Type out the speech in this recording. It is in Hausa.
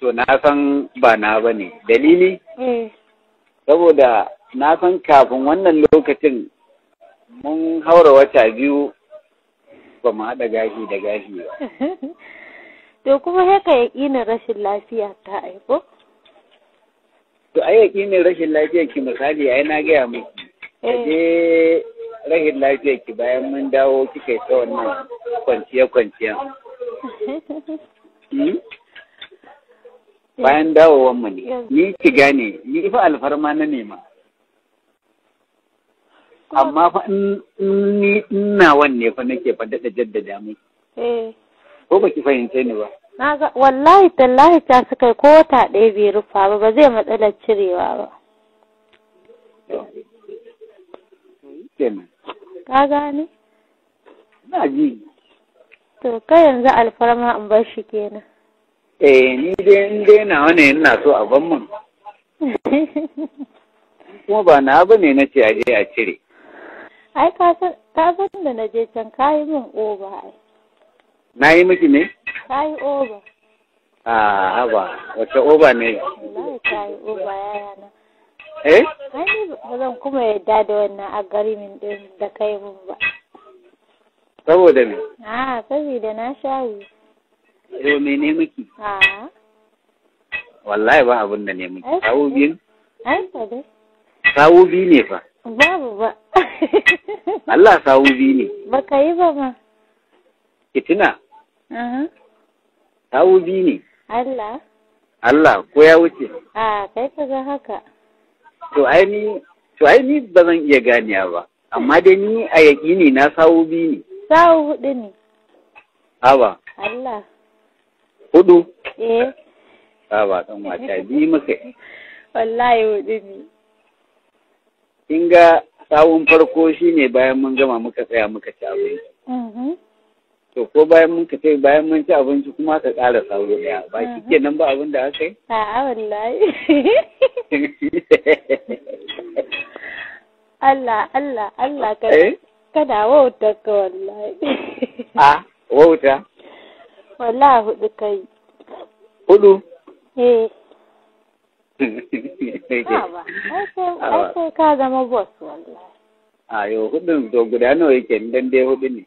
to na san ba na ba ne. Dalili? Saboda na san kafin wannan lokacin mun haura wata 2 ba mu haɗa gashi da gashi ba. To kuma haka yaƙinin rashin lafiya ta aiko? To ai yaƙinin rashin lafiya ki misali ai na gaya miki. Kaje rashin lafiya ki bayan mun dawo kika yi ta wannan kwanciya. Bayan dawowar mu ne. Ni ki gane ni fa alfarma na nema. Amma fa ni ina wanne fa nake fa daɗa jaddada miki. Ko baki fahimce ni ba? Wallahi tallahi ta suka ko wata ɗaya bai rufa ba zai matsalar cirewa ba. Kenan. Ka gane? Na ji. To kai yanzu alfarma in bar shi kenan. Ni dai in dai na wani ina so a ban mun. Kuma ba na abu ne na ce a je a cire. Ai ka san da na je can kayi min oba ai. Na yi miki ne? Kayi oba. Haba, wata oba ne? Wallahi kayi oba yana. Ai ba zan kuma yadda da wannan agarimin din da kai mun ba. Saboda me? Saboda na shayi. Yau me ne miki? Wallahi ba abin da ne miki. Sawu biyu? Ai fa dai. Sawu biyu ne fa. Babu ba. Allah sawu biyu ne. Baka yi ba ma. Ki tuna? Sawu biyu ne. Allah ko ya wuce? Kai ka ga haka. To ai ni ba zan iya ganiya ba. Amma dai ni a yaƙini na sawu biyu ne. Sawu 4 ne. Haba. Allah. 4? Haba ɗan wata biyu muka. Wallahi 4 ne. Kin ga sawun farko shine bayan mun gama muka tsaya muka ci abinci. To ko bayan mun ci abinci kuma ka ƙara sawo ɗaya. Ba shi kenan ba abin da aka yi? Wallahi. Allah kada wauta ka wallahi. Wauta? Wallahi 4 kai. 4? Ai ka zama boss wallahi. Yau 4 to guda nawa yake dan dai 4 ne.